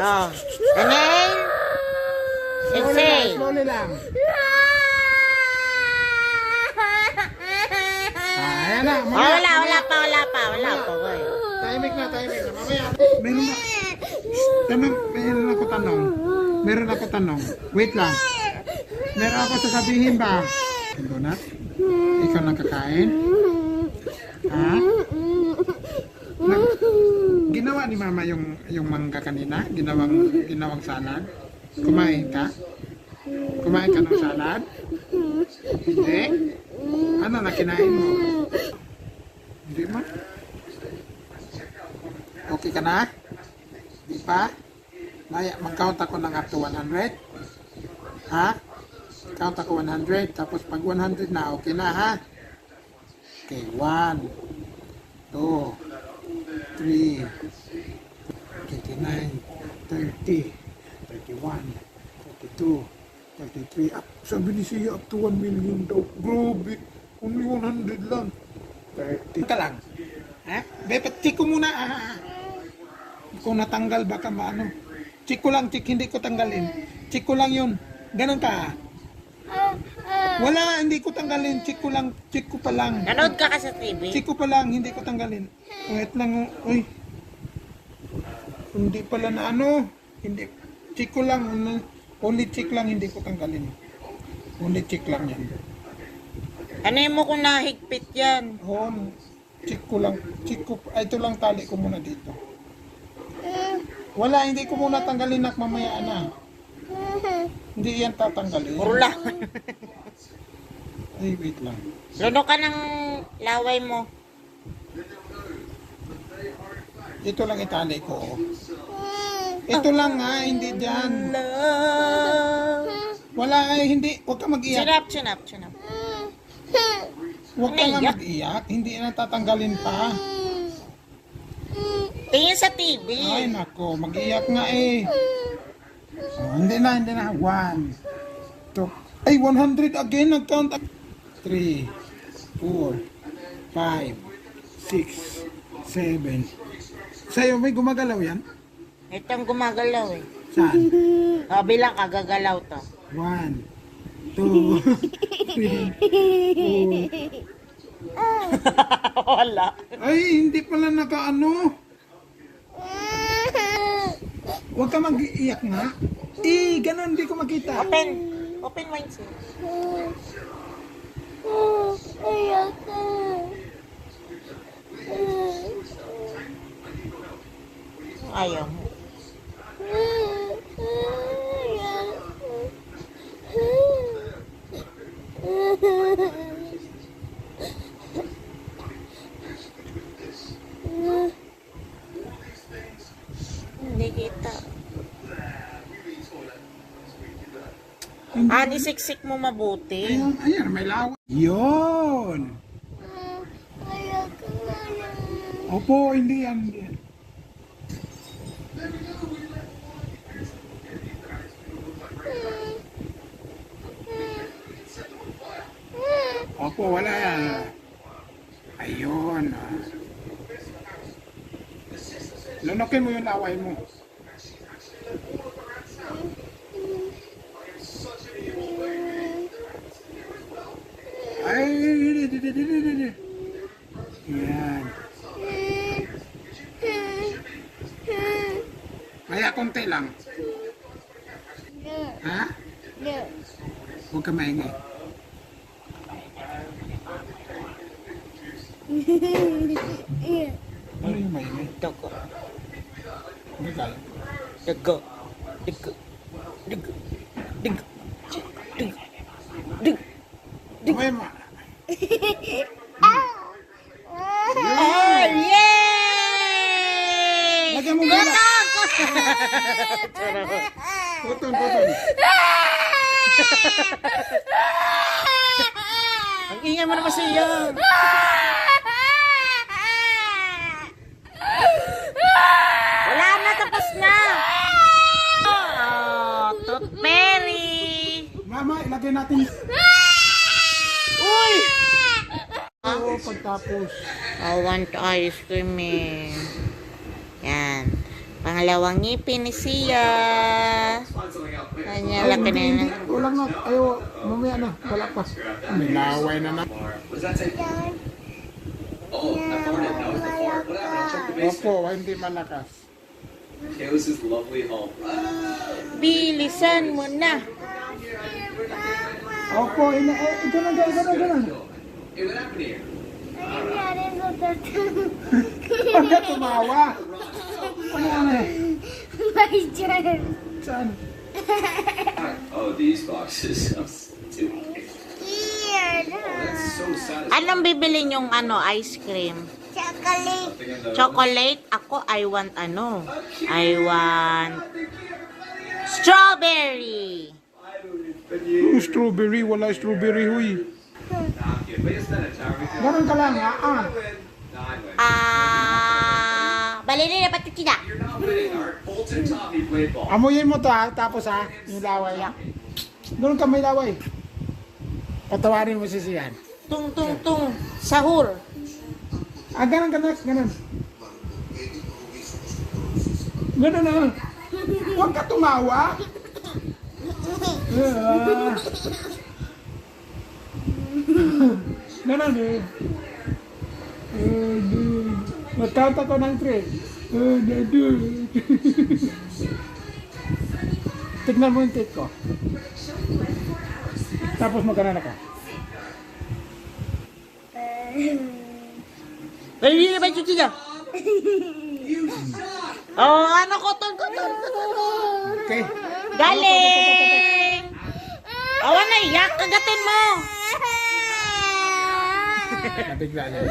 Oh. Inhale. Exhale. Slowly lang. Ayan na. Wala pa. Boy. Timing na. Mamaya. Meron ako tanong. Wait lang. Meron ako sasabihin ba? Donut? Ikaw nang kakain? Ha? Ginawa ni mama yung mangga kanina? Ginawang salad? Kumain ka? Kumain ka ng salad? Hindi? Ano na kinain mo? Hindi mo? Okay ka na? Di pa? Maya, mag-count ako ng up to 100. Ha? Count ako 100. Tapos pag 100 na, okay na ha? Okay, 1, 2, 3, 29, 30, 31, 32, 33. Up, sabi ni siya up to 1 million daw. Grabe. Only 100 lang. 30 ka lang. Ha? Bepat, check ko muna. Kung natanggal baka maano. Check ko lang, hindi ko tanggalin. Check ko lang yun. Ganon ka. Wala, hindi ko tanggalin. Check ko pa lang. Nanood ka sa TV? Check ko pa lang, hindi ko tanggalin. Wait lang, uy. Hindi pala na ano. Hindi. Check ko lang. Only check lang, hindi ko tanggalin. Only check lang yan. Ano mo kung nahigpit yan? Oo, check ko lang. Ito lang tali ko muna dito. Wala, hindi ko muna tanggalin nak mamaya na. Hindi yan tatanggalin. Puro lang. Ay, wait lang. Luno ka ng laway mo. Ito lang itali ko. Ito lang nga, hindi dyan. Wala ay, hindi. Huwag ka mag-iyak. Chin up. Huwag ka nga mag-iyak. Hindi na tatanggalin pa. Tingin sa TV. Ay, nako. Mag-iyak nga eh. Oh, hindi na. 1, 2. Ay, 100 again. Nag-count. 3, 4, 5, 6, 7. Sa'yo, may gumagalaw yan? Itong gumagalaw eh. Saan? Bilang kagagalaw to. 1, 2, 3, 4. Wala. Ay, hindi pala nakaano. Huwag ka mag-iiyak nga. Ganun, hindi ko makita. Open mindset. Ayaw mo. Hindi kita. Isiksik mo mabuti. Ayan, may lawa. Yun. Opo, hindi yan. Opo, wala yan. Ayun. Lunokin mo yung laway mo. Ay, yan. Kaya konti lang. Ha? Huwag ka maingay. Ano yung maingay? Dugo. Gagal. Dugo. Okay, ma. Oh, yay! Lagyan mo muna. Puton. Ang ingay mo naman siya. Wala na, tapos na. Oh, Toothberry. Mama, ilagay natin. Uy! Oo, pagtapos. I want ice cream eh. Yan. Pangalawang ngipin ni Sia. Kanya laki na yun. Walang na. Ayaw, mamaya na. Wala pa. May laway na na. Oh, I farted. That was the fart. What happened? I'll check the basement. Opo, hindi malakas. Kayla's lovely home. Bilisan mo na. Opo, ganun. Hey, what happened here? Huwag ka tumawa. Ano ano? My turn. Saan? Oh, these boxes. I'm stupid. Here. That's so satisfying. Anong bibili yung ice cream? Chocolate. Chocolate? Ako, I want I want strawberry. Strawberry, wala strawberry, huy. Ganun ka lang, ha? Balili na pati kita. Amuyin mo to, ha? Tapos, ha? Yung laway, ha? Ganun ka may laway. Patawarin mo si Sian. Tung, tung, tung. Sahur. Ganun. Ganun na. Huwag ka tumawa. Ganun eh. Nagkaunt ako ng 3. Tignan mo yung tape ko. Tapos magkanan ako. Balili na pati kita. Oh, ano koton. Okay. Galing! Awan na, iyak. Kagatin mo. Nabigla niya.